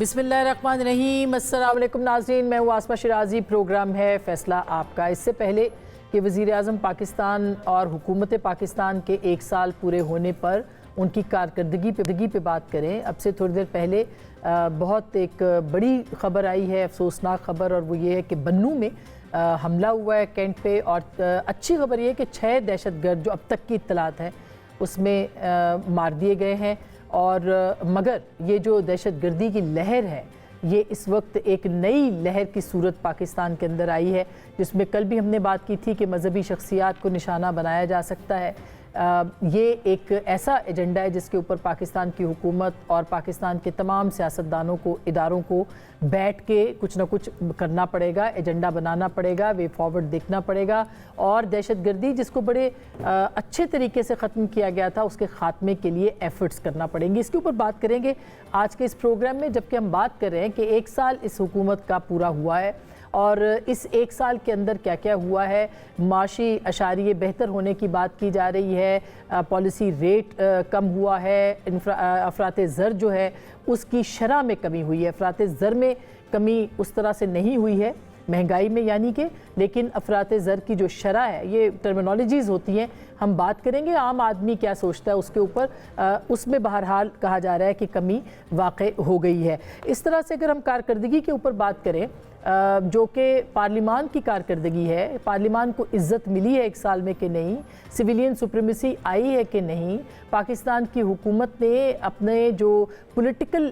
बिस्मिल्लाहिर्रहमानिर्रहीम। अस्सलाम वालेकुम नाज़रीन, मैं हूँ आसमा शिराजी। प्रोग्राम है फ़ैसला आपका। इससे पहले कि वज़ीर आज़म पाकिस्तान और हुकूमत पाकिस्तान के 1 साल पूरे होने पर उनकी कारकर्दगी पे बात करें, अब से थोड़ी देर पहले बहुत एक बड़ी ख़बर आई है, अफसोसनाक ख़बर, और वो ये है कि बन्नू में हमला हुआ है कैंट पे। और अच्छी ख़बर ये है कि 6 दहशतगर्द जो अब तक की इत्तलात है उसमें मार दिए गए हैं। और मगर ये जो दहशतगर्दी की लहर है ये इस वक्त एक नई लहर की सूरत पाकिस्तान के अंदर आई है, जिसमें कल भी हमने बात की थी कि मजहबी शख्सियात को निशाना बनाया जा सकता है। ये एक ऐसा एजेंडा है जिसके ऊपर पाकिस्तान की हुकूमत और पाकिस्तान के तमाम सियासतदानों को, इदारों को बैठ के कुछ ना कुछ करना पड़ेगा, एजेंडा बनाना पड़ेगा, वे फॉरवर्ड देखना पड़ेगा। और दहशतगर्दी जिसको बड़े अच्छे तरीके से ख़त्म किया गया था, उसके ख़ात्मे के लिए एफ़र्ट्स करना पड़ेंगे। इसके ऊपर बात करेंगे आज के इस प्रोग्राम में, जबकि हम बात कर रहे हैं कि 1 साल इस हुकूमत का पूरा हुआ है और इस 1 साल के अंदर क्या क्या हुआ है। माशी अशारिये बेहतर होने की बात की जा रही है, पॉलिसी रेट कम हुआ है, अफरात ज़र जो है उसकी शरह में कमी हुई है। अफरात ज़र में कमी उस तरह से नहीं हुई है महंगाई में यानी कि, लेकिन अफरात ज़र की जो शरह है, ये टर्मिनोलॉजीज़ होती हैं, हम बात करेंगे आम आदमी क्या सोचता है उसके ऊपर। उसमें बहरहाल कहा जा रहा है कि कमी वाक़ई हो गई है। इस तरह से अगर हम कारकर्दगी के ऊपर बात करें, जो कि पार्लिमान की कारकर्दगी है, पार्लिमान को इज़्ज़त मिली है 1 साल में कि नहीं, सिविलियन सुप्रीमेसी आई है कि नहीं, पाकिस्तान की हुकूमत ने अपने जो पॉलिटिकल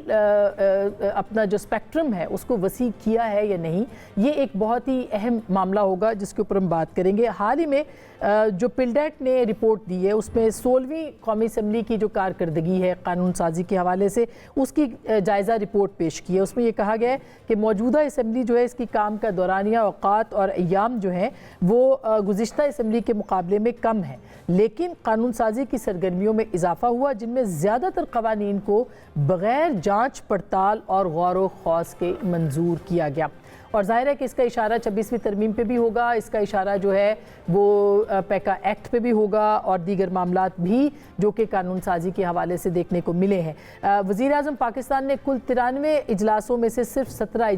अपना जो स्पेक्ट्रम है उसको वसी किया है या नहीं, ये एक बहुत ही अहम मामला होगा जिसके ऊपर हम बात करेंगे। हाल ही में जो पिल्डेट ने रिपोर्ट दी है उसमें 16वीं कौमी असम्बली की जो कारकर्दगी है कानून साजी के हवाले से, उसकी जायज़ा रिपोर्ट पेश की है। उसमें ये कहा गया है कि मौजूदा असम्बली जो है इसकी काम का दौरानिया औक़ात और अय्याम जो हैं वो गुज़िश्ता असम्बली के मुकाबले में कम है, लेकिन कानून साजी की सरगर्मियों में इजाफा हुआ, जिनमें ज़्यादातर क़वानीन को बग़ैर जाँच पड़ताल और गौर व खौस के मंजूर किया गया। और ज़ाहिर है कि इसका इशारा 26वीं तरमीम पे भी होगा, इसका इशारा जो है वो पैका एक्ट पे भी होगा और दीगर मामलात भी जो कि कानून साजी के हवाले से देखने को मिले हैं। वज़ीर आज़म पाकिस्तान ने कुल 93 इजलासों में से सिर्फ 17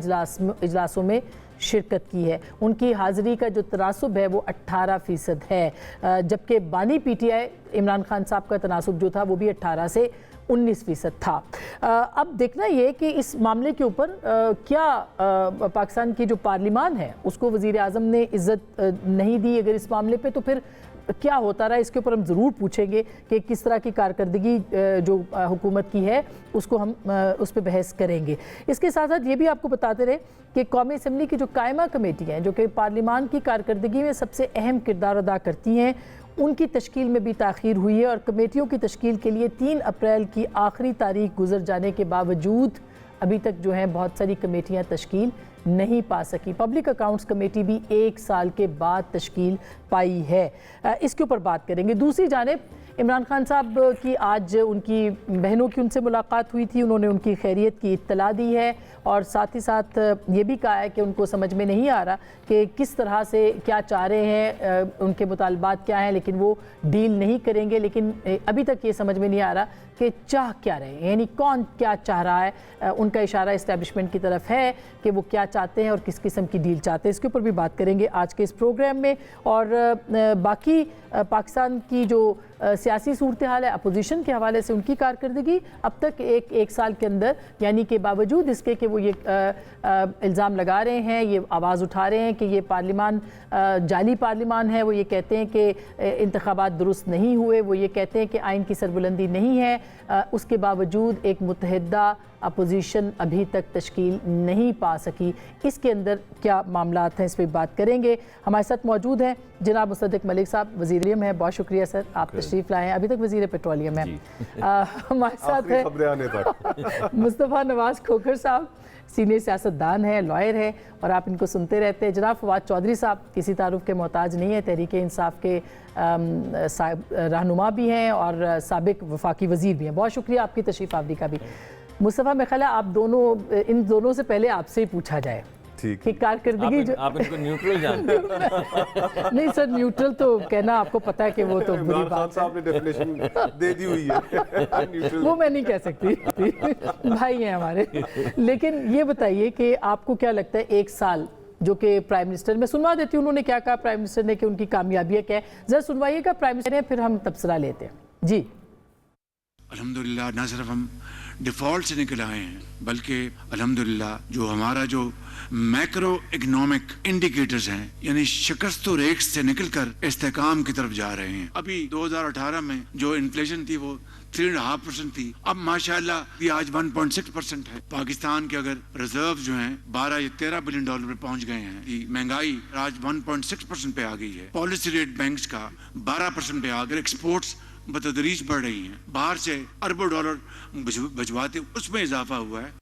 इजलासों में शिरकत की है। उनकी हाज़िरी का जो तनासुब है वो 18% है, जबकि बानी PTI इमरान खान साहब का तनासुब जो था वो भी 18 से 19% था। अब देखना ये कि इस मामले के ऊपर क्या पाकिस्तान की जो पार्लिमान है उसको वज़ीर आज़म ने इज़्ज़त नहीं दी अगर इस मामले पे, तो फिर क्या होता रहा, इसके ऊपर हम ज़रूर पूछेंगे कि किस तरह की कारकर्दगी जो हुकूमत की है उसको हम उस पर बहस करेंगे। इसके साथ साथ ये भी आपको बताते रहे कि कौमी असम्बली की जो कायमा कमेटी हैं जो कि पार्लिमान की कारकर्दगी में सबसे अहम किरदार अदा करती हैं, उनकी तश्कील में भी ताख़ीर हुई है। और कमेटियों की तश्कील के लिए 3 अप्रैल की आखिरी तारीख गुजर जाने के बावजूद अभी तक जो है बहुत सारी कमेटियाँ तश्कील नहीं पा सकी। पब्लिक अकाउंट्स कमेटी भी 1 साल के बाद तश्कील पाई है, इसके ऊपर बात करेंगे। दूसरी जानिब इमरान खान साहब की आज उनकी बहनों की उनसे मुलाकात हुई थी, उन्होंने उनकी खैरियत की इत्तला दी है और साथ ही साथ ये भी कहा है कि उनको समझ में नहीं आ रहा कि किस तरह से क्या चाह रहे हैं, उनके मुतालबात क्या हैं, लेकिन वो डील नहीं करेंगे। लेकिन अभी तक ये समझ में नहीं आ रहा कि चाह क्या रहे हैं, यानी कौन क्या चाह रहा है। उनका इशारा इस्टेब्लिशमेंट की तरफ है कि वो क्या चाहते हैं और किस किस्म की डील चाहते हैं। इसके ऊपर भी बात करेंगे आज के इस प्रोग्राम में। और बाकी पाकिस्तान की जो सियासी सूरत हाल है अपोजिशन के हवाले से, उनकी कारकर्दगी अब तक एक साल के अंदर, यानी कि बावजूद इसके कि वो ये इल्ज़ाम लगा रहे हैं, ये आवाज़ उठा रहे हैं कि ये पार्लिमान जाली पार्लिमान है, वो ये कहते हैं कि इंतखाबात दुरुस्त नहीं हुए, वो ये कहते हैं कि आइन की सरबुलंदी नहीं है, उसके बावजूद एक मुत्तहिदा अपोजिशन अभी तक तश्कील नहीं पा सकी। इसके अंदर क्या मामलात हैं, इस पर बात करेंगे। हमारे साथ मौजूद हैं जनाब मुसद्दिक मलिक साहब, वज़ीर-ए-आज़म हैं। बहुत शुक्रिया सर, आप तशरीफ़ लाए हैं। अभी तक वज़ीर पेट्रोलियम है। हमारे साथ है मुस्तफ़ा नवाज़ खोखर साहब, सीनियर सियासतदान है, लॉयर है और आप इनको सुनते रहते हैं। जनाब फवाद चौधरी साहब किसी तारुफ के मोहताज नहीं है, तहरीक इंसाफ के रहनुमा भी हैं और साबिक वफाकी वज़ीर भी हैं। बहुत शुक्रिया आपकी तशरीफ़ आवरी का भी। मुस्तफ़ा, मेरा ख्याल है आप दोनों, इन दोनों से पहले आपसे ही पूछा जाए कि कारकर्दगी जो आप इनको न्यूट्रल जानते हैं। नहीं सर, न्यूट्रल तो कहना आपको पता है कि वो तो बुरी इमरान खान बात साहब ने डेफिनेशन दे दी हुई है न्यूट्रल। वो मैं नहीं कह सकती भाई हैं हमारे। लेकिन ये बताइए कि आपको क्या लगता है, एक साल जो कि प्राइम मिनिस्टर, मैं सुनवा देती हूँ उन्होंने क्या कहा प्राइम मिनिस्टर ने कि उनकी कामयाबियाँ क्या है, जरा सुनवाइएगा प्राइम मिनिस्टर ने, फिर हम तबसरा लेते हैं जी। अल्हम्दुलिल्लाह न सिर्फ हम डिफ़ॉल्ट से निकल आए हैं, बल्कि अल्हम्दुलिल्लाह जो हमारा जो मैक्रो इकोनॉमिक इंडिकेटर्स हैं, यानी शिकस्त और रेट्स से निकलकर इस्तेकाम की तरफ जा रहे हैं। अभी 2018 में जो इन्फ्लेशन थी वो 3.5% थी, अब माशाअल्लाह ये आज 1.6% है। पाकिस्तान के अगर रिजर्व जो हैं 12 या 13 बिलियन डॉलर पे पहुंच गए हैं। महंगाई आज 1.6% पे आ गई है। पॉलिसी रेट बैंक्स का 12% पे आ गए। एक्सपोर्ट्स बतदरीज बढ़ रही हैं, बाहर से अरबों डॉलर भिजवाते, उसमें इजाफा हुआ है।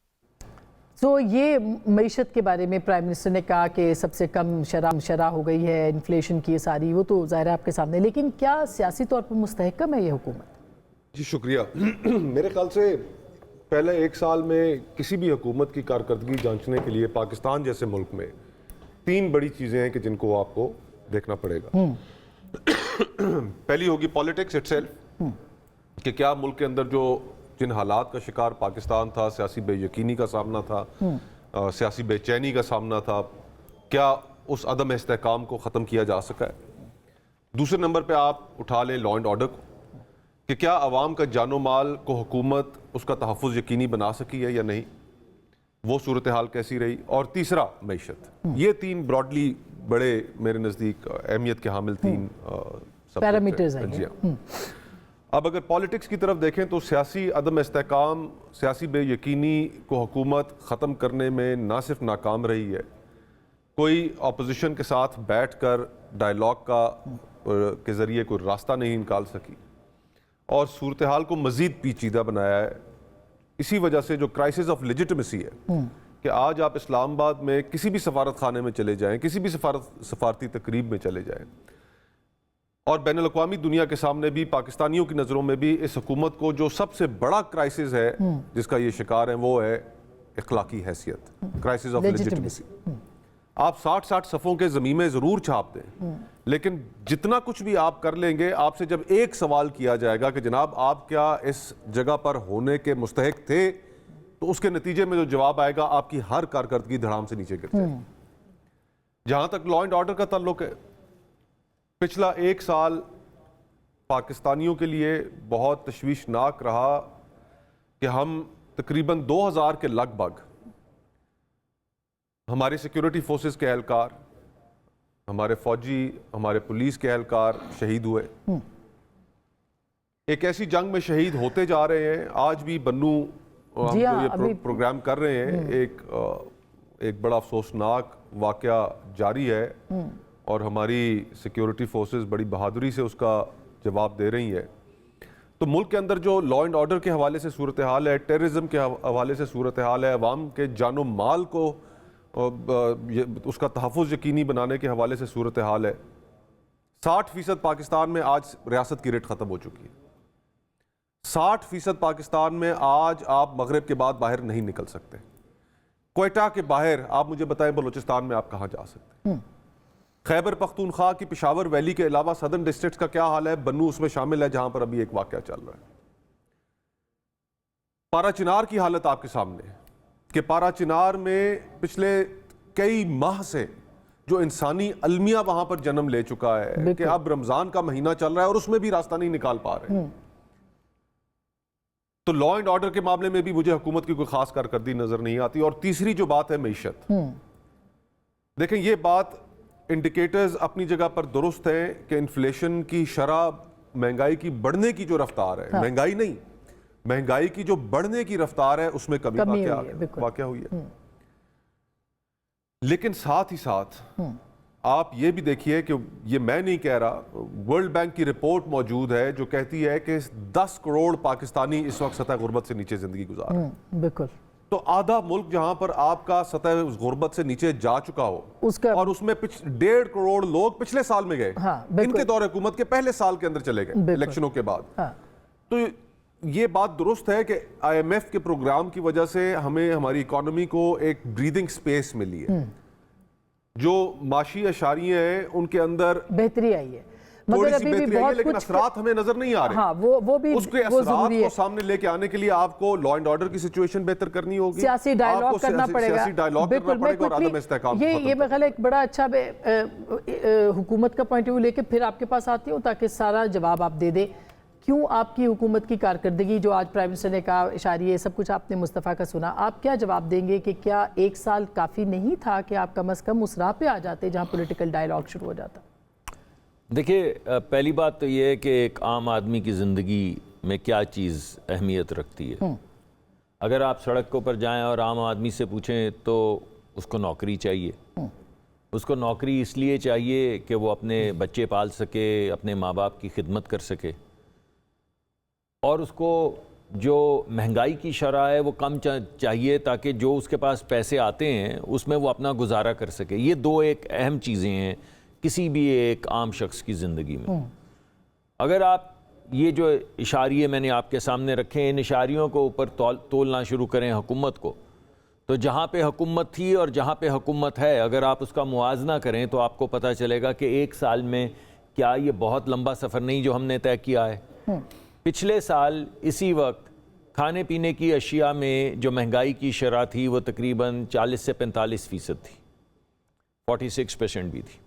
तो ये मईशत के बारे में प्राइम मिनिस्टर ने कहा कि सबसे कम शरह हो गई है इन्फ्लेशन की, ये सारी वो तो ज़ाहिर है आपके सामने, लेकिन क्या सियासी तौर पर मुस्तहकम है ये हुकूमत? जी शुक्रिया। मेरे ख्याल से पहले एक साल में किसी भी हुकूमत की कारकर्दगी जांचने के लिए पाकिस्तान जैसे मुल्क में 3 बड़ी चीज़ें हैं कि जिनको आपको देखना पड़ेगा। पहली होगी पॉलिटिक्स इटसेल्फ, कि क्या मुल्क के अंदर जो जिन हालात का शिकार पाकिस्तान था, सियासी बेयकीनी का सामना था, सियासी बेचैनी का सामना था, क्या उस अदम इस्तेहकाम को ख़त्म किया जा सका है। दूसरे नंबर पे आप उठा लें लॉ एंड ऑर्डर को, कि क्या अवाम का जानो माल को हुकूमत उसका तहफ़्फ़ुज़ यकीनी बना सकी है या नहीं, वो सूरत हाल कैसी रही। और तीसरा मईशत। ये 3 ब्रॉडली बड़े मेरे नज़दीक अहमियत के हामिल 3 पैरामीटर्स हैं। अब अगर पॉलिटिक्स की तरफ देखें तो सियासी अदम इस्तेहकाम, सियासी बेयकीनी को हुकूमत ख़त्म करने में ना सिर्फ नाकाम रही है, कोई अपोजिशन के साथ बैठ कर डायलॉग के ज़रिए कोई रास्ता नहीं निकाल सकी और सूरत हाल को मज़ीद पेचीदा बनाया है। इसी वजह से जो क्राइसिस ऑफ लेजिटिमेसी है कि आज आप इस्लामाबाद में किसी भी सफारत खाने में चले जाएं, किसी भी सफारती तकरीब में चले जाएं, और बैन अल-अक़वामी दुनिया के सामने भी, पाकिस्तानियों की नज़रों में भी इस हुकूमत को जो सबसे बड़ा क्राइसिस है जिसका ये शिकार है वो है इखलाकी हैसियत, क्राइसिस ऑफ लेजिटिमेसी। आप 60-60 सफ़ों के ज़मीमें ज़रूर छाप दें, लेकिन जितना कुछ भी आप कर लेंगे, आपसे जब एक सवाल किया जाएगा कि जनाब आप क्या इस जगह पर होने के मुस्तहिक थे, तो उसके नतीजे में जो जवाब आएगा आपकी हर कारकर्दगी धड़ाम से नीचे गिर जाएगी। जहां तक लॉ एंड ऑर्डर का ताल्लुक है, पिछला 1 साल पाकिस्तानियों के लिए बहुत तशवीशनाक रहा कि हम तकरीबन 2000 के लगभग हमारे सिक्योरिटी फोर्सेस के एहलकार, हमारे फौजी, हमारे पुलिस के एहलकार शहीद हुए। एक ऐसी जंग में शहीद होते जा रहे हैं। आज भी बन्नू हम ये प्रोग्राम कर रहे हैं, एक बड़ा अफसोसनाक वाकया जारी है और हमारी सिक्योरिटी फोर्सेस बड़ी बहादुरी से उसका जवाब दे रही है। तो मुल्क के अंदर जो लॉ एंड ऑर्डर के हवाले से सूरत हाल है, टेररिज्म के हवाले से सूरत हाल है, अवाम के जानो माल को उसका तहफ़्फ़ुज़ यकीनी बनाने के हवाले से सूरत हाल है, 60% पाकिस्तान में आज रियासत की रेट ख़त्म हो चुकी है। 60% पाकिस्तान में आज आप मगरिब के बाद बाहर नहीं निकल सकते। क्वेटा के बाहर आप मुझे बताएं बलूचिस्तान में आप कहाँ जा सकते हैं। खैबर पख्तूनख्वा की पेशावर वैली के अलावा सदर्न डिस्ट्रिक्ट्स का क्या हाल है, बन्नू उसमें शामिल है जहां पर अभी एक वाकया चल रहा है। पारा चिनार की हालत आपके सामने है कि पारा चिनार में पिछले कई माह से जो इंसानी अलमिया वहां पर जन्म ले चुका है कि अब रमजान का महीना चल रहा है और उसमें भी रास्ता नहीं निकाल पा रहे। तो लॉ एंड ऑर्डर के मामले में भी मुझे हुकूमत की कोई खास कारकर्दगी नजर नहीं आती। और तीसरी जो बात है मईशत, देखें ये बात इंडिकेटर्स अपनी जगह पर दुरुस्त हैं कि इन्फ्लेशन की शरह, महंगाई की बढ़ने की जो रफ्तार है, महंगाई नहीं, महंगाई की जो बढ़ने की रफ्तार है उसमें कमी वाकया हुई है। लेकिन साथ ही साथ आप ये भी देखिए कि ये मैं नहीं कह रहा, वर्ल्ड बैंक की रिपोर्ट मौजूद है जो कहती है कि 10 करोड़ पाकिस्तानी इस वक्त सतह गुर्बत से नीचे जिंदगी गुजार रहे हैं। बिल्कुल। तो आधा मुल्क जहां पर आपका सतह गुर्बत से नीचे जा चुका हो उसका, और उसमें 1.5 करोड़ लोग पिछले साल में गए। इनके दौर हुकूमत के पहले साल के अंदर चले गए इलेक्शनों के बाद। तो ये बात दुरुस्त है कि IMF के प्रोग्राम की वजह से हमें हमारी इकोनॉमी को एक ब्रीदिंग स्पेस मिली है। جو معاشی اشاریے ہیں ان کے اندر بہتری آئی ہے، تھوڑی مگر سی ابھی بھی بہتری آئی ہے، بہت لیکن کچھ اثرات ہمیں نظر نہیں آ رہے. ہاں وہ بھی اس کے وہ اثرات ضروری کو ہے. سامنے لے کے آنے کے لیے آپ کو لا اینڈ آرڈر کی سچویشن بہتر کرنی ہوگی، سیاسی ڈائیلاگ کرنا پڑے گا. سیاسی ڈائیلاگ کرنا پڑے گا، اور عدم استحکام کو یہ ختم میرا خیال ہے ایک بڑا اچھا حکومت کا پوائنٹ آف ویو لے کے پھر آپ کے پاس آتی ہوں تاکہ سارا جواب آپ دے دیں. کیوں آپ کی حکومت کی کارکردگی جو آج پرائم منسٹر نے کہا اشاریہ سب کچھ آپ نے مصطفیٰ کا سنا، آپ کیا جواب دیں گے کہ کیا 1 سال کافی نہیں تھا کہ آپ کم از کم اس راہ پہ آ جاتے جہاں پولیٹیکل ڈائیلاگ شروع ہو جاتا؟ دیکھیے پہلی بات تو یہ ہے کہ ایک عام آدمی کی زندگی میں کیا چیز اہمیت رکھتی ہے. اگر آپ سڑک کے اوپر جائیں اور عام آدمی سے پوچھیں تو اس کو نوکری چاہیے. اس کو نوکری اس لیے چاہیے کہ وہ اپنے بچے پال سکے، اپنے ماں باپ کی خدمت کر سکے، اور اس کو جو مہنگائی کی شرح ہے وہ کم چاہیے تاکہ جو اس کے پاس پیسے آتے ہیں اس میں وہ اپنا گزارا کر سکے. یہ دو ایک اہم چیزیں ہیں کسی بھی ایک عام شخص کی زندگی میں. اگر آپ یہ جو اشاریے میں نے آپ کے سامنے رکھے ہیں ان اشاریوں کو اوپر تولنا شروع کریں حکومت کو، تو جہاں پہ حکومت تھی اور جہاں پہ حکومت ہے اگر آپ اس کا موازنہ کریں تو آپ کو پتہ چلے گا کہ 1 سال میں کیا یہ بہت لمبا سفر نہیں جو ہم نے طے کیا ہے. پچھلے سال اسی وقت کھانے پینے کی اشیاء میں جو مہنگائی کی شرح تھی وہ تقریباً 40 سے 45% تھی، 46% بھی تھی.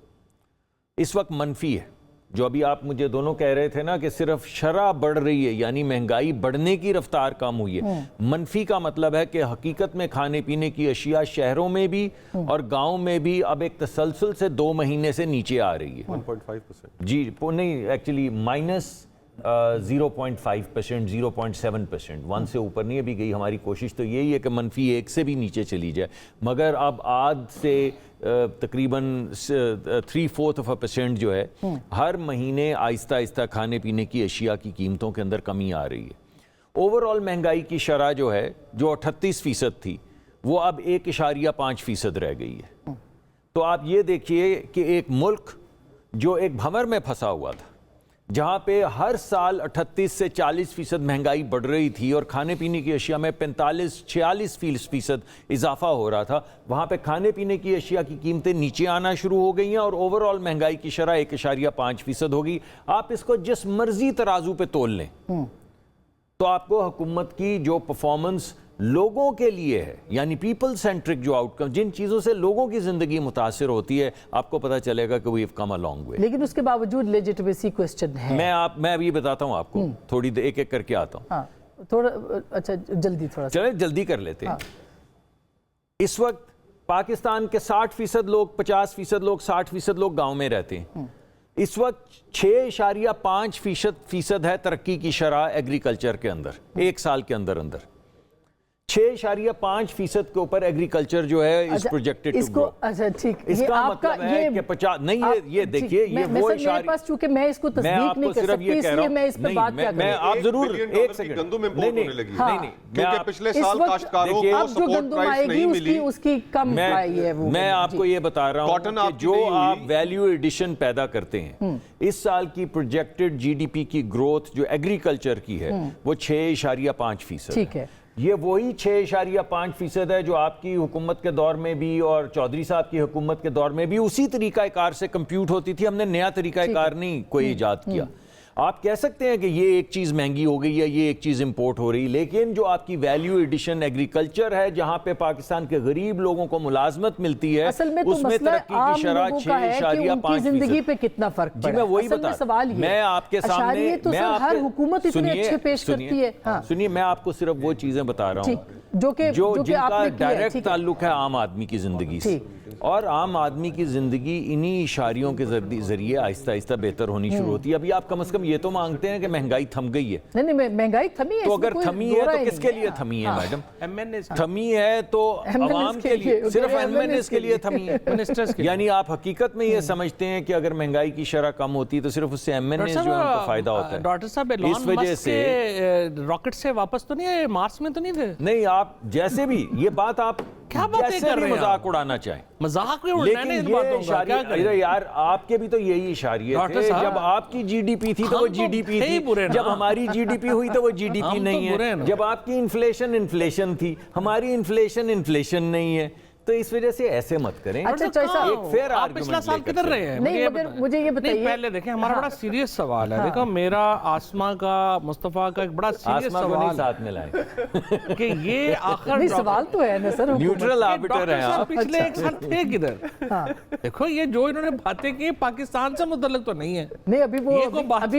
اس وقت منفی ہے. جو ابھی آپ مجھے دونوں کہہ رہے تھے نا کہ صرف شرح بڑھ رہی ہے یعنی مہنگائی بڑھنے کی رفتار کم ہوئی ہے. منفی کا مطلب ہے کہ حقیقت میں کھانے پینے کی اشیاء شہروں میں بھی اور گاؤں میں بھی اب ایک تسلسل سے 2 مہینے سے نیچے آ رہی ہے. 1.5%. جی نہیں ایکچولی -0.5%، 0.7%، 1 سے اوپر نہیں ابھی گئی. ہماری کوشش تو یہی ہے کہ -1 سے بھی نیچے چلی جائے، مگر اب آدھ سے تقریباً 3/4% جو ہے ہر مہینے آہستہ آہستہ کھانے پینے کی اشیاء کی قیمتوں کے اندر کمی آ رہی ہے. اوور آل مہنگائی کی شرح جو ہے جو 38% تھی وہ اب 1.5% رہ گئی ہے. تو آپ یہ دیکھیے کہ ایک ملک جو ایک بھنور میں پھنسا ہوا تھا جہاں پہ ہر سال 38 سے 40% مہنگائی بڑھ رہی تھی اور کھانے پینے کی اشیاء میں 45-46% اضافہ ہو رہا تھا، وہاں پہ کھانے پینے کی اشیاء کی قیمتیں نیچے آنا شروع ہو گئی ہیں اور اوور آل مہنگائی کی شرح 1.5% ہوگی. آپ اس کو جس مرضی ترازو پہ تول لیں تو آپ کو حکومت کی جو پرفارمنس لوگوں کے لیے ہے یعنی پیپل سینٹرک جو آؤٹ کم جن چیزوں سے لوگوں کی زندگی متاثر ہوتی ہے آپ کو پتہ چلے گا کہ we have come a long way. لیکن اس کے باوجود لیجٹمیسی کوسچن ہے. میں ابھی بتاتا ہوں آپ کو تھوڑی دیر ایک کر کے آتا ہوں. ہاں تھوڑا اچھا جلدی تھوڑا سا چلیں جلدی کر لیتے ہیں. اس وقت پاکستان کے 60% لوگ 50% لوگ 60% لوگ گاؤں میں رہتے ہیں. اس وقت 6.5% ہے ترقی کی شرح ایگریکلچر کے اندر 1 سال کے اندر 6.5% کے اوپر ایگریکلچر جو ہے اس پروجیکٹڈ اس کو اچھا ٹھیک اس کا مطلب ہے کہ 50 نہیں یہ دیکھیے یہ وہ میرے پاس چونکہ میں اس کو تصدیق نہیں کر سکتی اس لیے میں اس پہ بات کیا میں کروں. آپ ضرور ایک سیکنڈ گندم امپورٹ ہونے لگی کیونکہ پچھلے اس سال وقت کاشتکاروں کو اب جو سپورٹ گندم آئے پرائس گی نہیں ملی. اس کی کم آئی ہے. میں آپ کو یہ بتا رہا ہوں کہ جو آپ ویلیو ایڈیشن پیدا کرتے ہیں اس سال کی پروجیکٹڈ جی ڈی پی کی گروتھ جو ایگریکلچر کی ہے وہ 6.5% ٹھیک ہے. یہ وہی 6.5% ہے جو آپ کی حکومت کے دور میں بھی اور چودھری صاحب کی حکومت کے دور میں بھی اسی طریقہ کار سے کمپیوٹ ہوتی تھی. ہم نے نیا طریقہ کار نہیں کوئی ایجاد کیا. آپ کہہ سکتے ہیں کہ یہ ایک چیز مہنگی ہو گئی ہے یہ ایک چیز امپورٹ ہو رہی، لیکن جو آپ کی ویلیو ایڈیشن ایگریکلچر ہے جہاں پہ پاکستان کے غریب لوگوں کو ملازمت ملتی ہے اصل میں تو اس میں مسئلہ ترقی عام کی شرح لوگوں کا ہے کہ ان کی زندگی پہ کتنا فرق پڑا ہے. میں وہی بتا سوال یہ میں آپ کے سامنے اشاریے تو سر ہر حکومت اتنے اچھے پیش کرتی ہے. سنیے میں آپ کو صرف وہ چیزیں بتا رہا ہوں جو جن کا ڈائریکٹ تعلق ہے عام آدمی کی زندگی سے، اور عام آدمی کی زندگی انہی اشاریوں کے ذریعے آہستہ آہستہ بہتر ہونی شروع ہوتی ہے. ابھی آپ کم از کم یہ تو مانگتے ہیں کہ مہنگائی تھم گئی ہے. نہیں مہنگائی تھمی ہے. تو اگر تھمی ہے تو کس کے لیے تھمی ہے میڈم؟ تھمی ہے تو عوام کے لیے، صرف ایم این ایس کے لیے تھمی ہے. یعنی آپ حقیقت میں یہ سمجھتے ہیں کہ اگر مہنگائی کی شرح کم ہوتی ہے تو صرف اس سے ایم این ایس جو ہے ان کو فائدہ ہوتا ہے. ڈاکٹر صاحب اس وجہ سے راکٹ سے واپس تو نہیں ہے، مارس میں تو نہیں تھے. نہیں آپ جیسے بھی یہ بات آپ کیا باتیں کر رہے ہیں، مذاق اڑانا چاہیں مذاق میں اڑانا ہے ان باتوں کا. کیا کریں یار آپ کے بھی تو یہی اشاریے تھے. جب آپ کی جی ڈی پی تھی تو وہ جی ڈی پی تھی، جب ہماری جی ڈی پی ہوئی تو وہ جی ڈی پی نہیں ہے. جب آپ کی انفلیشن تھی ہماری انفلیشن نہیں ہے. تو تو اس وجہ سے ایسے مت کریں. اچھا چوہی ایک فیئر آپ پچھلا سال کدھر رہے ہیں؟ نہیں مگر مجھے یہ بتائیے. پہلے دیکھیں ہمارا بڑا سیریس سوال ہے. دیکھو میرا آسما کا مصطفیٰ کا ایک بڑا سیریس سوال ساتھ میں لائیں کہ یہ آخر نہیں سوال تو ہے نا سر, نیوٹرل آربیٹر ہیں آپ. پچھلے ایک سال تھے کدھر؟ دیکھو یہ جو انہوں نے باتیں کی پاکستان سے متعلق تو نہیں ہے. نہیں ابھی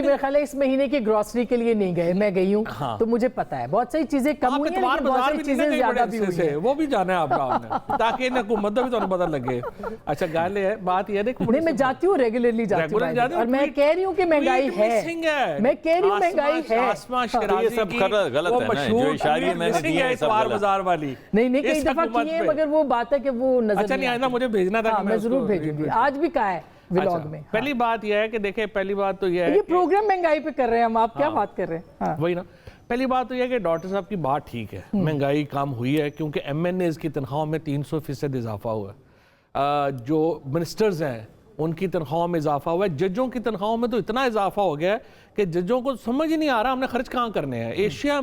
میرے خیال ہے اس مہینے کی گروسری کے لیے نہیں گئے, میں گئی ہوں تو مجھے پتا ہے بہت ساری چیزیں کم ہوئی ہیں لیکن بہت ساری چیزیں زیادہ بھی ہوئی ہیں. وہ بھی جانا ہے آپ کا تاکہ ان حکومت بھی تو پتہ لگے. اچھا گال ہے بات یہ نہیں میں جاتی ہوں ریگولرلی جاتی ہوں اور میں کہہ رہی ہوں کہ مہنگائی ہے, میں کہہ رہی ہوں مہنگائی ہے. آسما شرازی یہ سب غلط ہے نا جو اشاریے میں نے دیے ہیں سب غلط. بازار والی نہیں کئی دفعہ کیے ہیں مگر وہ بات ہے کہ وہ نظر اچھا نہیں آئندہ مجھے بھیجنا تھا, میں ضرور بھیجوں گی. آج بھی کہا ہے ولاگ میں. پہلی بات یہ ہے کہ دیکھیں پہلی بات تو یہ ہے یہ پروگرام مہنگائی پہ کر رہے ہیں ہم, آپ کیا بات کر رہے ہیں. وہی نا پہلی بات تو یہ ہے کہ ڈاکٹر صاحب کی بات ٹھیک ہے, مہنگائی کم ہوئی ہے کیونکہ ایم این ایز کی تنخواہوں میں 300% اضافہ ہوا ہے. جو منسٹرز ہیں ان کی تنخواہوں میں اضافہ ہوا ہے. ججوں کی تنخواہوں میں تو اتنا اضافہ ہو گیا ہے کہ ججوں کو سمجھ ہی نہیں آ رہا ہم نے خرچ کہاں کرنے ہیں.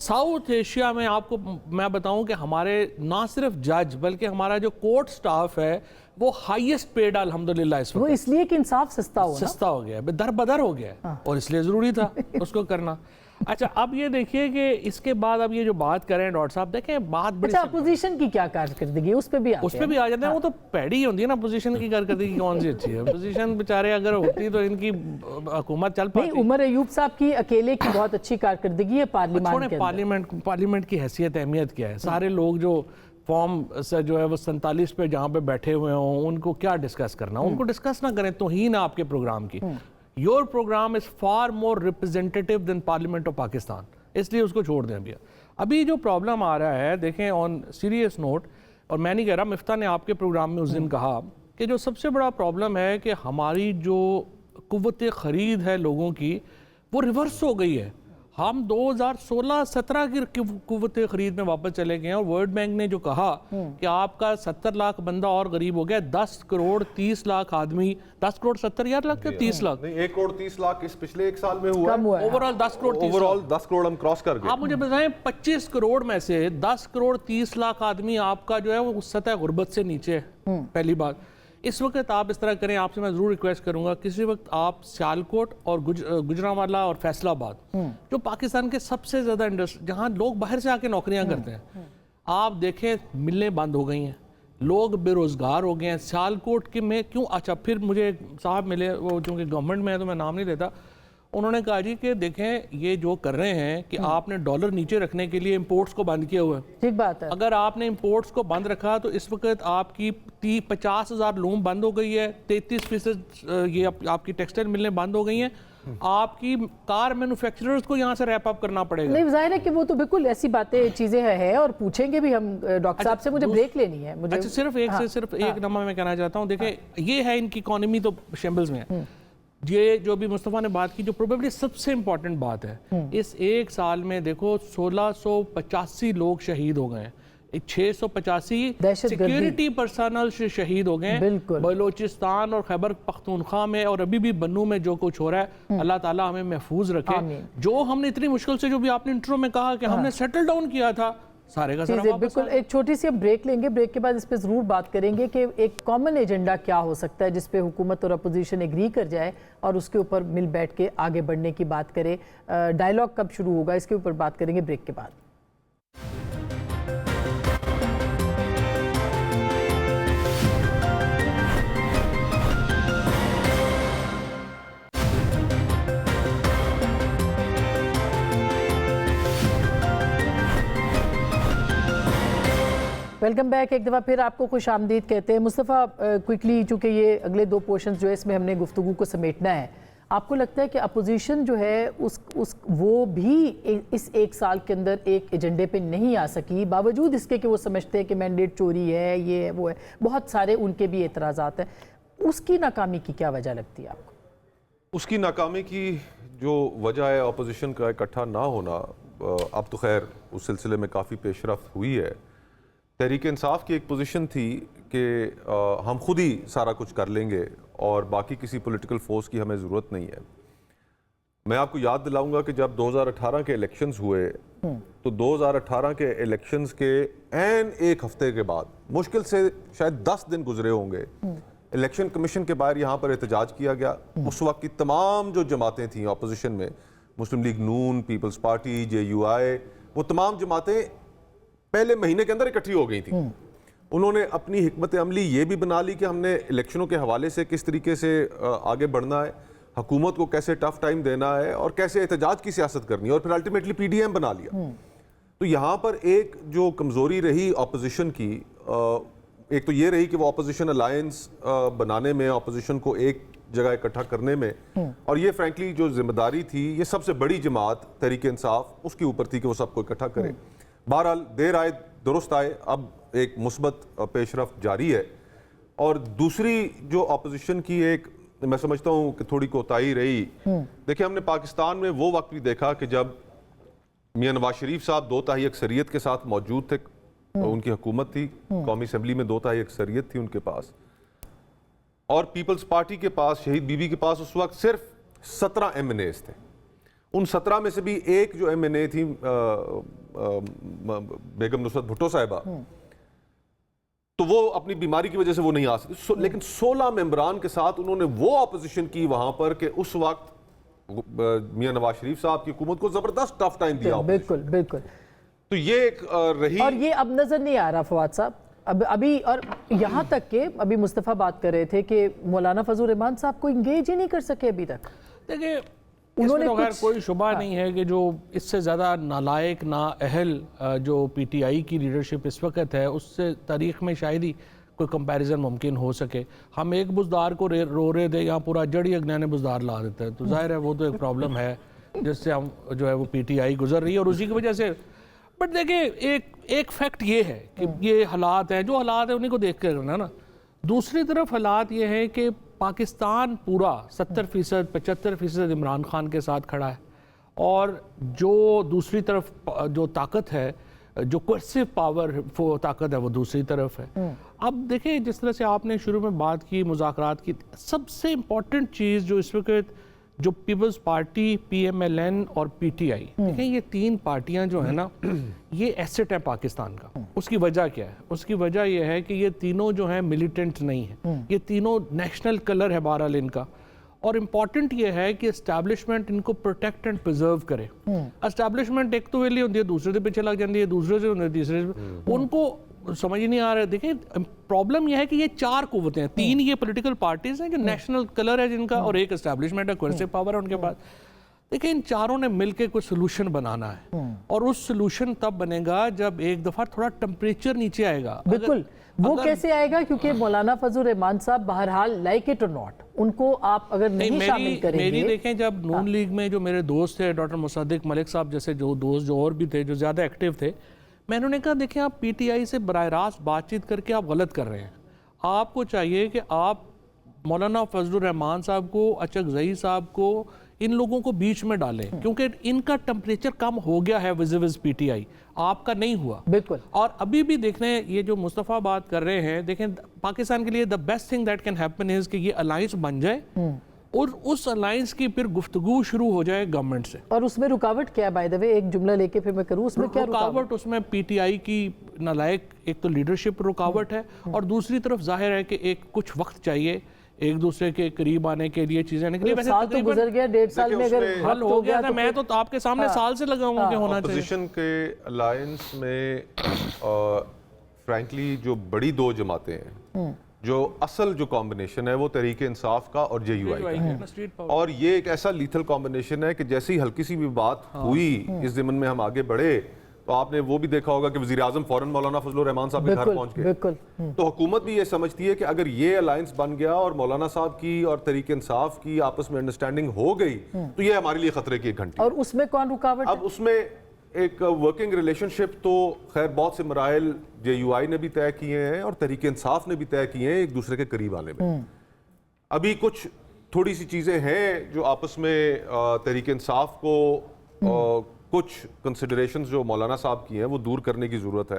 ساؤتھ ایشیا میں آپ کو میں بتاؤں کہ ہمارے نہ صرف جج بلکہ ہمارا جو کورٹ سٹاف ہے وہ ہائیسٹ پیڈ الحمدللہ اس وقت. وہ اس لیے کہ انصاف سستا ہو گیا, در بدر ہو گیا اور اس لیے ضروری تھا اس کو کرنا. اچھا اب یہ دیکھیے کہ اس کے بعد اب یہ جو بات کریں ڈاکٹر صاحب دیکھیں بات بڑی. اچھا اپوزیشن کی کیا کارکردگی اس پہ بھی آ جاتے ہیں. وہ تو پیڑی ہی ہوتی ہے نا اپوزیشن کی کارکردگی کون سی اچھی ہے. اپوزیشن بیچارے اگر ہوتی تو ان کی حکومت چل پاتی. عمر ایوب صاحب کی اکیلے کی بہت اچھی کارکردگی ہے پارلیمان کے اندر. پارلیمنٹ کی حیثیت اہمیت کیا ہے؟ سارے لوگ جو فارم سے جو ہے وہ 47 پہ جہاں پہ بیٹھے ہوئے ہوں ان کو کیا ڈسکس کرنا, ان کو ڈسکس نہ کریں. توہین آپ کے پروگرام کی. Your program is far more representative than Parliament of Pakistan. اس لیے اس کو چھوڑ دیں. ابھی جو پرابلم آ رہا ہے دیکھیں آن سیریس نوٹ, اور میں نہیں کہہ رہا, مفتاح نے آپ کے پروگرام میں اس دن کہا کہ جو سب سے بڑا پرابلم ہے کہ ہماری جو قوت خرید ہے لوگوں کی وہ ریورس ہو گئی ہے. ہم 2016-17 کی قوت خرید میں واپس چلے گئے ہیں اور ورلڈ بینک نے جو کہا کہ آپ کا 70 لاکھ بندہ اور غریب ہو گیا. 10 کروڑ 30 لاکھ آدمی, 10 کروڑ 70 لاکھ 30 لاکھ نہیں 1 کروڑ 30 لاکھ اس پچھلے ایک سال میں ہوا ہے. اوورال 10 کروڑ 10 کروڑ ہم کراس کر گئے. آپ مجھے بتائیں 25 کروڑ میں سے 10 کروڑ 30 لاکھ آدمی آپ کا جو ہے وہ سطح غربت سے نیچے ہے. پہلی بات اس وقت آپ اس طرح کریں, آپ سے میں ضرور ریکویسٹ کروں گا کسی وقت آپ سیالکوٹ اور گجرانوالہ اور فیصل آباد جو پاکستان کے سب سے زیادہ جہاں لوگ باہر سے آ کے نوکریاں کرتے ہیں, آپ دیکھیں ملیں بند ہو گئی ہیں, لوگ بے روزگار ہو گئے ہیں. سیالکوٹ کے میں کیوں, اچھا پھر مجھے صاحب ملے وہ چونکہ گورنمنٹ میں ہے تو میں نام نہیں لیتا, انہوں نے کہا جی کہ دیکھیں یہ جو کر رہے ہیں کہ آپ نے ڈالر نیچے رکھنے کے لیے امپورٹس کو بند کیا ہوا ہے. ٹھیک بات ہے. اگر آپ نے امپورٹس کو بند رکھا تو اس وقت آپ کی 50,000 لوم بند ہو گئی ہے, 33% یہ آپ کی ٹیکسٹائل ملیں بند ہو گئی ہیں. آپ کی کار مینوفیکچررز کو یہاں سے ریپ اپ کرنا پڑے گا. نہیں ظاہر ہے کہ وہ تو بالکل ایسی باتیں چیزیں ہیں اور پوچھیں گے بھی ہم ڈاکٹر صاحب سے. مجھے بریک لینی ہے. اچھا صرف ایک نمبر میں کہنا چاہتا ہوں, دیکھیں یہ ہے ان کی اکانومی تو شیمبلز میں ہے. یہ جو بھی مصطفیٰ نے بات کی جو پروبیبلی سب سے امپورٹنٹ بات ہے, اس ایک سال میں دیکھو 1685 لوگ شہید ہو گئے ہیں, 685 سیکیورٹی پرسنل شہید ہو گئے ہیں بلوچستان اور خیبر پختونخوا میں, اور ابھی بھی بنو میں جو کچھ ہو رہا ہے اللہ تعالیٰ ہمیں محفوظ رکھے. جو ہم نے اتنی مشکل سے جو بھی آپ نے انٹرو میں کہا کہ ہم نے سیٹل ڈاؤن کیا تھا سارے کا سارا بالکل. ایک چھوٹی سی بریک لیں گے, بریک کے بعد اس پہ ضرور بات کریں گے کہ ایک کامن ایجنڈا کیا ہو سکتا ہے جس پہ حکومت اور اپوزیشن ایگری کر جائے اور اس کے اوپر مل بیٹھ کے آگے بڑھنے کی بات کرے. ڈائلاگ کب شروع ہوگا اس کے اوپر بات کریں گے بریک کے بعد. Welcome back. ایک دفعہ پھر آپ کو خوش آمدید کہتے ہیں. مصطفیٰ کوئکلی چونکہ یہ اگلے 2 پورشنز جو ہے اس میں ہم نے گفتگو کو سمیٹنا ہے, آپ کو لگتا ہے کہ اپوزیشن جو ہے وہ بھی اس ایک سال کے اندر ایک ایجنڈے پہ نہیں آ سکی باوجود اس کے کہ وہ سمجھتے ہیں کہ مینڈیٹ چوری ہے, یہ وہ ہے, بہت سارے ان کے بھی اعتراضات ہیں. اس کی ناکامی کی کیا وجہ لگتی ہے آپ کو؟ اس کی ناکامی کی جو وجہ ہے اپوزیشن کا اکٹھا نہ ہونا, اب تو خیر اس سلسلے میں کافی پیش رفت ہوئی ہے. تحریک انصاف کی ایک پوزیشن تھی کہ ہم خود ہی سارا کچھ کر لیں گے اور باقی کسی پولیٹیکل فورس کی ہمیں ضرورت نہیں ہے. میں آپ کو یاد دلاؤں گا کہ جب 2018 کے الیکشنز ہوئے تو 2018 کے الیکشنز کے عین ایک ہفتے کے بعد مشکل سے شاید 10 دن گزرے ہوں گے، الیکشن کمیشن کے باہر یہاں پر احتجاج کیا گیا. اس وقت کی تمام جو جماعتیں تھیں اپوزیشن میں، مسلم لیگ نون، پیپلز پارٹی، JUI، وہ تمام جماعتیں پہلے مہینے کے اندر اکٹھی ہو گئی تھیں. انہوں نے اپنی حکمت عملی یہ بھی بنا لی کہ ہم نے الیکشنوں کے حوالے سے کس طریقے سے آگے بڑھنا ہے، حکومت کو کیسے ٹف ٹائم دینا ہے اور کیسے احتجاج کی سیاست کرنی ہے، اور پھر الٹیمیٹلی PDM بنا لیا. تو یہاں پر ایک جو کمزوری رہی اپوزیشن کی، ایک تو یہ رہی کہ وہ اپوزیشن الائنس بنانے میں، اپوزیشن کو ایک جگہ اکٹھا کرنے میں، اور یہ فرینکلی جو ذمہ داری تھی یہ سب سے بڑی جماعت تحریک انصاف اس کے اوپر تھی کہ وہ سب کو اکٹھا کرے. بہرحال دیر آئے درست آئے، اب ایک مثبت پیش رفت جاری ہے. اور دوسری جو اپوزیشن کی ایک میں سمجھتا ہوں کہ تھوڑی کوتاہی رہی، دیکھیں ہم نے پاکستان میں وہ وقت بھی دیکھا کہ جب میاں نواز شریف صاحب 2/3 اکثریت کے ساتھ موجود تھے، ان کی حکومت تھی، قومی اسمبلی میں 2/3 اکثریت تھی ان کے پاس، اور پیپلز پارٹی کے پاس، شہید بی بی کے پاس اس وقت صرف 17 MNAs تھے. ان 17 میں سے بھی ایک جو MNA تھی بیگم نصرت بھٹو صاحبہ، تو وہ اپنی بیماری کی وجہ سے وہ نہیں آ سکتی، لیکن 16 ممبران کے ساتھ انہوں نے وہ اپوزیشن کی وہاں پر کہ اس وقت میاں نواز شریف صاحب کی حکومت کو زبردست ٹف ٹائم دیا. بالکل بالکل. تو یہ ایک رہی، اور یہ اب نظر نہیں آ رہا فواد صاحب ابھی، اور یہاں تک کہ ابھی مصطفیٰ بات کر رہے تھے کہ مولانا فضل الرحمان صاحب کو انگیج ہی نہیں کر سکے ابھی تک. دیکھیں انہوں نے کوئی شبہ نہیں ہے کہ جو اس سے زیادہ نالائق نااہل جو PTI کی لیڈرشپ اس وقت ہے، اس سے تاریخ میں شاید ہی کوئی کمپیریزن ممکن ہو سکے. ہم ایک بزدار کو رو رہے تھے، یہاں پورا جڑی اگنانے بزدار لا دیتا ہے، تو ظاہر ہے وہ تو ایک پرابلم ہے جس سے ہم جو ہے وہ PTI گزر رہی ہے، اور اسی کی وجہ سے. بٹ دیکھیں ایک فیکٹ یہ ہے کہ یہ حالات ہیں، جو حالات ہیں انہیں کو دیکھ کر کرنا نا. دوسری طرف حالات یہ ہے کہ پاکستان پورا 70% 75% عمران خان کے ساتھ کھڑا ہے، اور جو دوسری طرف جو طاقت ہے، جو کوئرسیو پاور طاقت ہے، وہ دوسری طرف ہے. اب دیکھیں جس طرح سے آپ نے شروع میں بات کی مذاکرات کی، سب سے امپورٹنٹ چیز جو اس وقت جو پیپلز پارٹی، PMLN اور PTI، دیکھیں یہ 3 پارٹیاں جو ہیں نا، یہ ایسٹ ہے پاکستان کا. اس کی وجہ کیا ہے؟ اس کی وجہ یہ ہے کہ یہ تینوں جو ہیں ملیٹنٹ نہیں ہیں، یہ تینوں نیشنل کلر ہے بہرحال ان کا. اور امپورٹنٹ یہ ہے کہ اسٹیبلشمنٹ ان کو پروٹیکٹ اینڈ پرزرو کرے. اسٹیبلشمنٹ ایک تو ویلی ہوتی ہے، دوسرے سے پیچھے لگ جاتی ہے، دوسرے سے ہوتی ہے، تیسرے سے، ان کو سمجھ نہیں آ رہا ہے. دیکھیں پرابلم یہ ہے کہ یہ 4 قوتیں ہیں، 3 یہ پولیٹیکل پارٹیز ہیں جو نیشنل کلر ہے جن کا، اور ایک اسٹیبلشمنٹ ہے، کوئرسیو پاور ہے ان کے پاس. دیکھیں ان چاروں نے مل کے کوئی سلوشن بنانا ہے، اور اس سلوشن تب بنے گا جب ایک دفعہ تھوڑا ٹمپریچر نیچے آئے گا. بالکل. وہ کیسے آئے گا؟ کیونکہ مولانا فضل الرحمان صاحب بہرحال لائک اٹ اور ناٹ، ان کو آپ اگر نہیں شامل کریں گے. میری دیکھیں جب نون لیگ میں جو میرے دوست تھے ڈاکٹر مصدق ملک صاحب جیسے جو دوست جو اور بھی تھے جو زیادہ ایکٹیو تھے، میں انہوں نے کہا دیکھیں آپ PTI سے براہ راست بات چیت کر کے آپ غلط کر رہے ہیں. آپ کو چاہیے کہ آپ مولانا فضل الرحمان صاحب کو، اچک صاحب کو، ان لوگوں کو بیچ میں ڈالیں، کیونکہ ان کا ٹمپریچر کم ہو گیا ہے وز PTI، آپ کا نہیں ہوا. بالکل. اور ابھی بھی دیکھیں یہ جو مصطفیٰ بات کر رہے ہیں، دیکھیں پاکستان کے لیے the best thing that can happen is کہ یہ الائنس بن جائے، اور اس الائنس کی پھر گفتگو شروع ہو جائے گورنمنٹ سے. اور اس میں رکاوٹ کیا ہے بائی دا وے؟ ایک جملہ لے کے پھر میں کروں، اس میں کیا رکاوٹ؟ اس میں PTI کی نالائق ایک تو لیڈرشپ رکاوٹ ہے، اور دوسری طرف ظاہر ہے کہ ایک کچھ وقت چاہیے ایک دوسرے کے قریب آنے کے لیے، چیزیں آنے کے لیے. سال تو گزر گیا، 1.5 سال میں اگر حل ہو گیا تھا، میں تو آپ کے سامنے سال سے لگا ہوں کہ ہونا چاہیے. اپوزیشن کے الائنس میں فرینکلی جو بڑی 2 جماعتیں ہیں، جو اصل جو کمبینیشن ہے وہ تحریک انصاف کا اور JUI کا، اور یہ ایک ایسا لیتھل کمبینیشن ہے کہ جیسے ہی ہلکی سی بھی بات ہوئی اس ضمن میں ہم آگے بڑھے، تو آپ نے وہ بھی دیکھا ہوگا کہ وزیر اعظم فوراً مولانا فضل الرحمان صاحب کے گھر پہنچ گئے. تو حکومت بھی یہ سمجھتی ہے کہ اگر یہ الائنس بن گیا اور مولانا صاحب کی اور تحریک انصاف کی آپس میں انڈرسٹینڈنگ ہو گئی تو یہ ہمارے لیے خطرے کی ایک گھنٹی. اور اس میں کون رکاوٹ؟ اب اس میں ایک ورکنگ ریلیشن شپ تو خیر بہت سے مراحل JUI نے بھی طے کیے ہیں اور تحریک انصاف نے بھی طے کیے ہیں ایک دوسرے کے قریب آنے میں. ابھی کچھ تھوڑی سی چیزیں ہیں جو آپس میں تحریک انصاف کو کچھ کنسیڈریشنز جو مولانا صاحب کی ہیں وہ دور کرنے کی ضرورت ہے،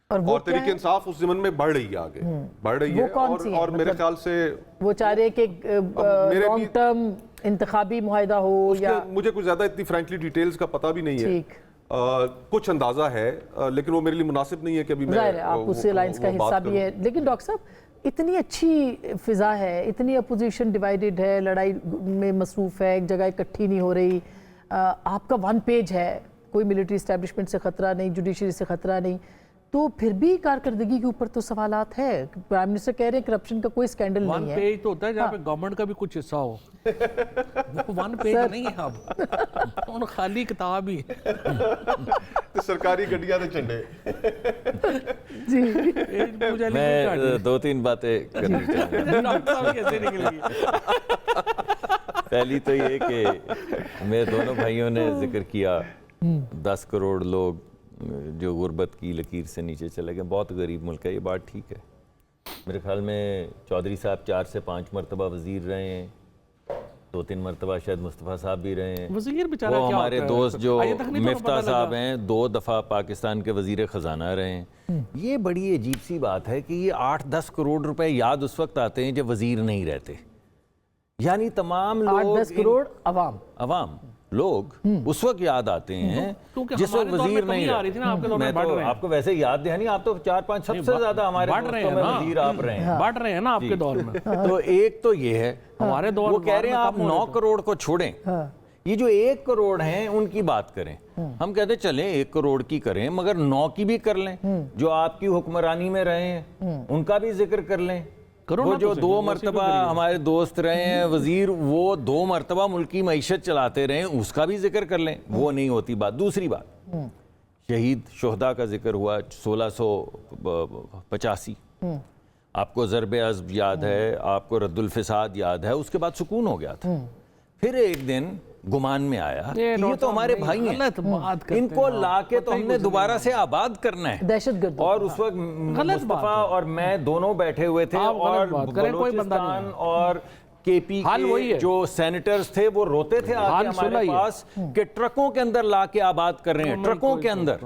اور تحریک انصاف اس ضمن میں بڑھ رہی ہے، آگے بڑھ رہی ہے. اور میرے خیال سے وہ چاہ رہے کہ لانگ ٹرم इंतखाबी मुआहिदा हो या मुझे कुछ ज़्यादा इतनी फ्रैंकली डिटेल्स का पता भी नहीं है। ठीक। कुछ अंदाज़ा है, लेकिन वो मेरे लिए मुनासिब नहीं है कि अभी मैं जाहिर है आप उस अलायंस का हिस्सा भी है, लेकिन डॉक्टर साहब इतनी अच्छी फिजा है, इतनी अपोजिशन डिवाइडेड है, लड़ाई में मसरूफ़ है, एक जगह इकट्ठी नहीं हो रही, आपका वन पेज है, कोई मिलिट्री इस्टेब्लिशमेंट से ख़तरा नहीं, जुडिशरी से ख़तरा नहीं, तो फिर भी कारकर्दगी के ऊपर तो सवालात है। प्राइम मिनिस्टर कह रहे हैं करप्शन का कोई स्कैंडल नहीं है। वन पेज तो होता है जहाँ पे गवर्नमेंट का भी कुछ हिस्सा हो, वो वन पेज नहीं है अब, और खाली किताब ही है। तो सरकारी गड्डियां तो झंडे। जी मैं 2-3 बातें करनी चाहूँगा। कैसे निकलेगी? पहली तो ये कि मेरे दोनों भाइयों ने जिक्र किया 10 करोड़ लोग जो गुर्बत की लकीर से नीचे चले गए, बहुत गरीब मुल्क है, ये बात ठीक है। मेरे ख्याल में चौधरी साहब 4 से 5 मरतबा वज़ीर रहे हैं, 2-3 मरतबा शायद मुस्तफ़ा साहब भी रहे हैं। वज़ीर बेचारा वो क्या हमारे होता है? दोस्त जो आइए तक नहीं तो मिफ्ता पता साहब लगा। हैं, 2 दफ़ा पाकिस्तान के वज़ीर ख़जाना रहे हैं। ये बड़ी अजीब सी बात है कि ये 8-10 करोड़ रुपए याद उस वक्त आते हैं जब वज़ीर नहीं रहते, यानी तमाम लोग 8-10 करोड़ अवाम लोग उस वक्त याद आते हैं क्योंकि जिस वक्त हमारे दौर में वजीर कमी नहीं आ रही थी ना, आपके दौर में मैं बढ़ तो रहे हैं। आपको वैसे याद है नहीं, आप तो 4-5 सबसे ज्यादा हमारे बढ़ रहे दोस्तों हैं में ना, वजीर आप रहे हैं। बढ़ रहे हैं ना आपके दौर में। तो एक तो ये है, हमारे दौर वो में कह रहे हैं बाद आप में कम हो 9 रहे करोड़ को छोड़ें, ये जो 1 करोड़ हैं उनकी बात करें। हम कहते चलें 1 करोड़ की करें, मगर 9 की भी कर लें, जो आपकी हुक्मरानी में रहे हैं उनका भी जिक्र कर लें। वो जो 2 मरतबा हमारे दोस्त रहे हैं वजीर, वो 2 मरतबा मुल्क की मईशत चलाते रहे, उसका भी जिक्र कर लें। वो नहीं होती बात। दूसरी बात, शहीद शुहदा का जिक्र हुआ 1685, आपको ज़रब अज़्ब याद है, आपको रद्दुल फ़िसाद याद है, उसके बाद सुकून हो गया था। फिर एक दिन गुमान में आया कि ये तो हमारे भाई हैं, इनको लाके तो हमने दोबारा से आबाद करना है। दहशतगर्द और उस वक्त मुस्तफा और मैं दोनों बैठे हुए थे, और बलूचिस्तान और केपी के जो सेनेटर्स थे वो रोते थे आके हमारे पास कि ट्रकों के अंदर लाके आबाद कर रहे हैं, ट्रकों के अंदर।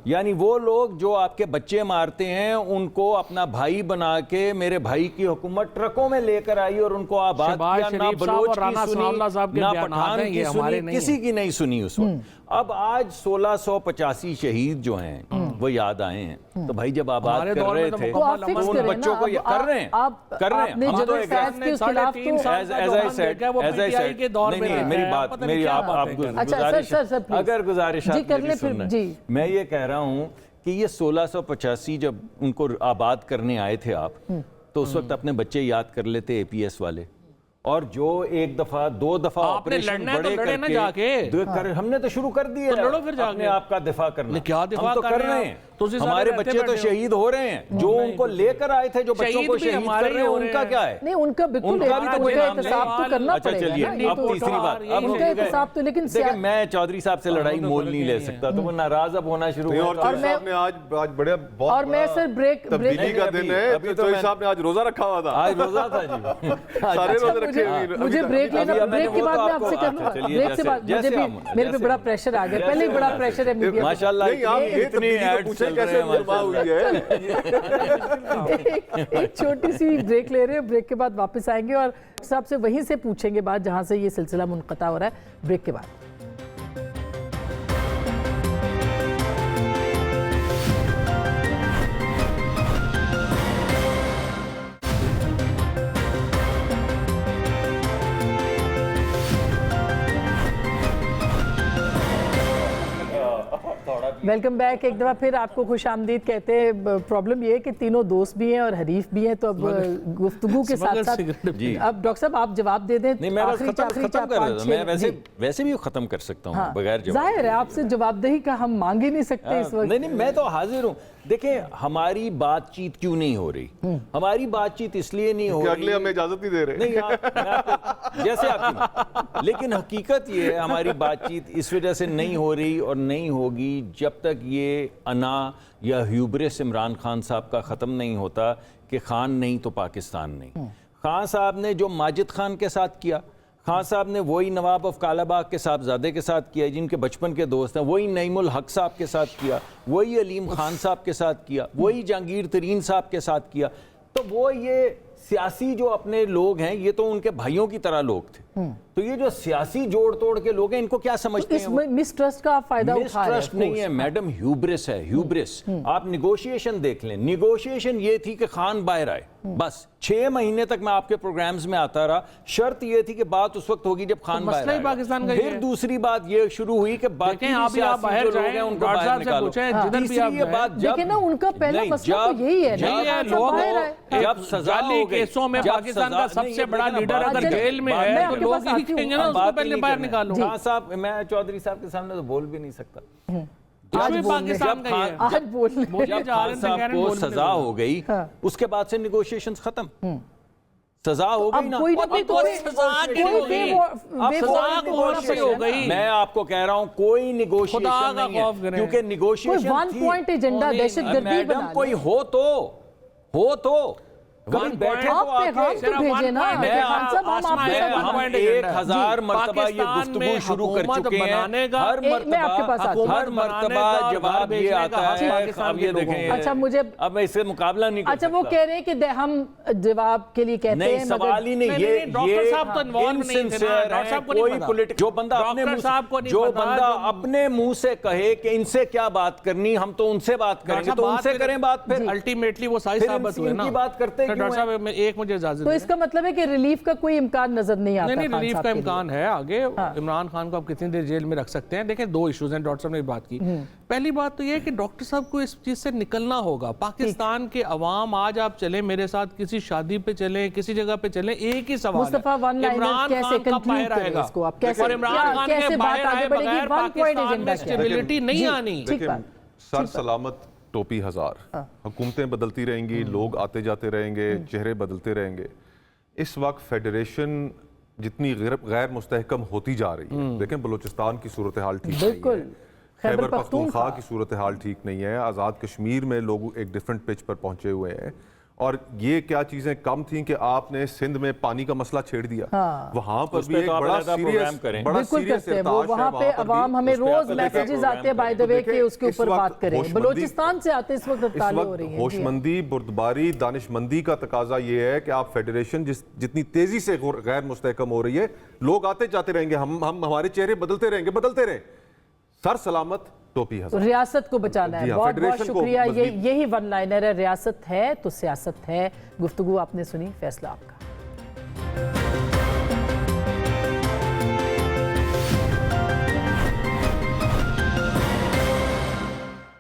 यानी वो लोग जो आपके बच्चे मारते हैं उनको अपना भाई बना के मेरे भाई की हुकूमत ट्रकों में लेकर आई और उनको आबाद किया। ना बलोच की सुनी, ना पठान की सुनी, किसी की नहीं सुनी उस वक्त। अब आज 1685 शहीद जो हैं वो याद आए हैं, तो भाई जब आबाद कर रहे थे तो आप फिक्स उन करें बच्चों ना, को अब कर रहे हैं, कर रहे हैं। आपने हम जो तो फैज के खिलाफ तो मेरी बात, मेरी आप गुजारिश, अगर गुजारिश मैं ये कह रहा हूँ कि ये 1685 जब उनको आबाद करने आए थे आप, तो उस वक्त अपने बच्चे याद कर लेते APS वाले, और जो 1 दफा 2 दफा ऑपरेशन बड़े करके हमने तो शुरू कर दिए, अपने आप का दिफा करना। क्या दिफा हम तो कर रहे हैं, हमारे बच्चे तो शहीद हो रहे हैं, जो उनको लेकर आए थे, जो बच्चों को शहीद कर रहे हैं, उनका क्या है? नहीं, उनका बिल्कुल उनका भी तो कोई नाम एहतसाब तो करना अच्छा पड़ेगा चलिए, ना। अब तीसरी बात, अब उनका एहतसाब तो, लेकिन देखिए मैं चौधरी साहब से लड़ाई मोल नहीं ले सकता, तो वो नाराज अब होना शुरू हुआ। और मैं आज बड़े बहुत, और मैं सर ब्रेक तब्दीली का दिन है, अभी तो साहब ने आज रोजा रखा हुआ था, आज रोजा था जी, सारे रोजे रखे हुए। मुझे ब्रेक लेना, ब्रेक के बाद मैं आपसे कहूंगा, ब्रेक से बाद मुझे भी, मेरे पे बड़ा प्रेशर आ गया, पहले ही बड़ा प्रेशर है मीडिया। माशाल्लाह इतनी एड्स चल रहे हैं, हुई है। एक छोटी सी ब्रेक ले रहे हैं, ब्रेक के बाद वापस आएंगे और साहब से वहीं से पूछेंगे बात जहां से ये सिलसिला मुनक़ता हो रहा है, ब्रेक के बाद। Welcome back. एक दफ़ा फिर आपको खुश आमदीद कहते हैं। प्रॉब्लम ये है कि तीनों दोस्त भी हैं और हरीफ भी हैं, तो अब गुफ्तगू के साथ साथ अब डॉक्टर साहब आप जवाब दे दें। नहीं, मैं बस खत्म कर रहा था, मैं वैसे भी खत्म कर सकता हूँ बगैर जवाब। जाहिर है आपसे जवाबदेही का हम मांग ही नहीं सकते इस वक्त। नहीं, मैं तो हाजिर हूँ। देखिए हमारी बातचीत क्यों नहीं हो रही? हमारी बातचीत इसलिए नहीं हो रही, अगले हमें इजाजत नहीं दे रहे। नहीं, जैसे आपकी, लेकिन हकीकत ये है हमारी बातचीत इस वजह से नहीं हो रही और नहीं होगी जब तक ये अना या ह्यूब्रिस इमरान खान साहब का ख़त्म नहीं होता कि खान नहीं तो पाकिस्तान नहीं। खान साहब ने जो माजिद खान के साथ किया, खान साहब ने वही नवाब ऑफ कालाबाग के साहबजादे के साथ किया जिनके बचपन के दोस्त हैं, वही नईमुल हक साहब के साथ किया, वही अलीम खान साहब के साथ किया, वही जहांगीर तरीन साहब के साथ किया। तो वो ये सियासी जो अपने लोग हैं, ये तो उनके भाइयों की तरह लोग थे। तो ये जो सियासी जोड़ तोड़ के लोग हैं इनको क्या समझते हैं? इस मिसट्रस्ट का आप फायदा उठा रहे हैं। मिसट्रस्ट नहीं है मैडम, ह्यूब्रिस है, ह्यूब्रिस। आप निगोशिएशन देख लें, निगोशिएशन ये थी कि खान बाहर आए, बस 6 महीने तक मैं आपके प्रोग्राम्स में आता रहा। शर्त ये थी कि बात उस वक्त होगी जब खान बाहर आएगा। पाकिस्तान का ये फिर है। दूसरी बात ये शुरू हुई कि बाकी आप सियासी बाहर जो लोग जाएं, हैं उनको डॉक्टर बाहर साहब से निकालो। पूछें, जिधर भी तीसरी आप ये जाएं। बात जब लेकिन ना उनका पहला नहीं, मसला तो यही है ना, नहीं है, खान साहब लोग बाहर आए। जब सजा जाली हो गई, केसों में जब पाकिस्तान का सजा- सबसे नहीं, बड़ा लेकिन लीडर बात- अगर चलिए, जेल में मैं है आपके तो पास लोग ही आती हूँ। कहेंगे ना अब उसको बात पहले नहीं बाहर करनी। निकालो। खान साहब, मैं चौधरी साहब के सामने तो बोल भी नहीं सकता। आज भी जब पाकिस्तान का ही है। आज बोलने बोलिए, जब जा खान रहे थे, साहब कह रहे हैं, को बोलने सजा दो। हो गई, उसके बाद से निगोशिएशंस खत्म, सजा हो गई अब ना। कोई ना कोई तो सजा की कोई हो गई। अब सजा कौन सी हो गई? मैं आपको कह रहा हूं कोई खुदा निगोशिएशन का नहीं है, खौफ करें। क्योंकि कोई निगोशिएशन वन पॉइंट एजेंडा नहीं, दहशतगर्दी मैडम बना कोई ले। हो तो कभी One बैठे point- तो आप पैगाम आके तो भेजे ना, मैं खान साहब, हम आसमान आपके में साथ one बात- point हम एजेंडा है। 1000 जी, मरतबा ये पाकिस्तान गुफ्तगू में शुरू कर हुकूमत चुके हैं। बनाने का- हर मैं आपके पास आती हूँ। हर मरतबा जवाब ये आता है। पाकिस्तान अब के ये लोगों देखें, को। अच्छा, मुझे- अब मैं इससे मुकाबला नहीं कर अच्छा, वो सकता। कह रहे हैं कि हम जवाब के लिए कहते नहीं, हैं, सवाल ही नहीं, नहीं, ये नहीं, डॉक्टर साहब तो involved नहीं थे ना, insincere डॉक्टर है, साहब को नहीं कोई पता। पॉलिटिक्स जो बंदा अपने डॉक्टर मुंह से- साहब को नहीं जो पता, बंदा जो- अपने मुंह से कहे कि इनसे क्या बात करनी, हम तो उनसे बात करेंगे, तो उनसे करें बात फिर अल्टीमेटली वो सही फिर साबित हुए ना। इनकी बात करते तो क्यों डॉक्टर हैं? साहब एक मुझे इजाजत तो दें। इसका मतलब है कि रिलीफ का कोई इम्कान नजर नहीं आता। नहीं, खान रिलीफ साहब का के लिए। इम्कान है आगे। इमरान खान को आप कितनी देर जेल में रख सकते हैं? देखें, 2 इश्यूज हैं, डॉक्टर साहब ने बात की। पहली बात तो ये है कि डॉक्टर साहब को इस चीज से निकलना होगा। पाकिस्तान के अवाम, आज आप चले मेरे साथ किसी शादी पे चले, किसी जगह पे चले, एक ही सवाल मुस्तफा है, वन लाइनर इमरान कैसे खान कब conclude बाहर करें आएगा? इसको? आप कैसे- और इमरान क्या- खान कैसे के बात बाहर आगे आए बढ़ेगी? बगैर One point पाकिस्तान एजेंडा में क्या है? स्टेबिलिटी नहीं जी, आनी। ठीक देखिए, बात। सर सलामत टोपी हजार, हुकूमतें बदलती रहेंगी, लोग आते जाते रहेंगे, चेहरे बदलते रहेंगे। इस वक्त फेडरेशन जितनी गैर मुस्तहकम होती जा रही है, देखें बलूचिस्तान की सूरत हाल ठीक नहीं बिल्कुल। है, खैबर खैबर पख्तूनख्वा पख्तूनख्वा की सूरत हाल ठीक नहीं है, आज़ाद कश्मीर में लोग एक डिफरेंट पिच पर पहुंचे हुए हैं। और ये क्या चीज़ें कम थी कि आपने सिंध में पानी का मसला छेड़ दिया, वहाँ पर उस भी पे एक तो आप बड़ा अलग प्रोग्राम सीरियस करें। बिल्कुल करते हैं वो। वहाँ पे अवाम हमें उस पे रोज आप अलग मैसेजेस प्रोग्राम आते हैं बाय द वे देखिए, कि उसके इस ऊपर वक्त बात करें। होशमंदी- बलूचिस्तान से आते इस वक्त इस हड़तालें हो वक्त रही हैं। जी हाँ। होशमंदी, बुर्दबारी, दानिशमंदी का तकाजा ये है कि आप फेडरेशन जितनी तेजी से गैर मुस्तहकम हो रही है, लोग आते जाते रहेंगे, हम हमारे चेहरे बदलते रहेंगे, बदलते रहे। सर सलामत टोपी हजार। रियासत को बचाना है। जी हाँ, बहुत बहुत फेडरेशन को शुक्रिया। मज़ीद- यही वन लाइनर है, रियासत है तो सियासत है। गुफ्तगू आपने सुनी, फैसला आपका।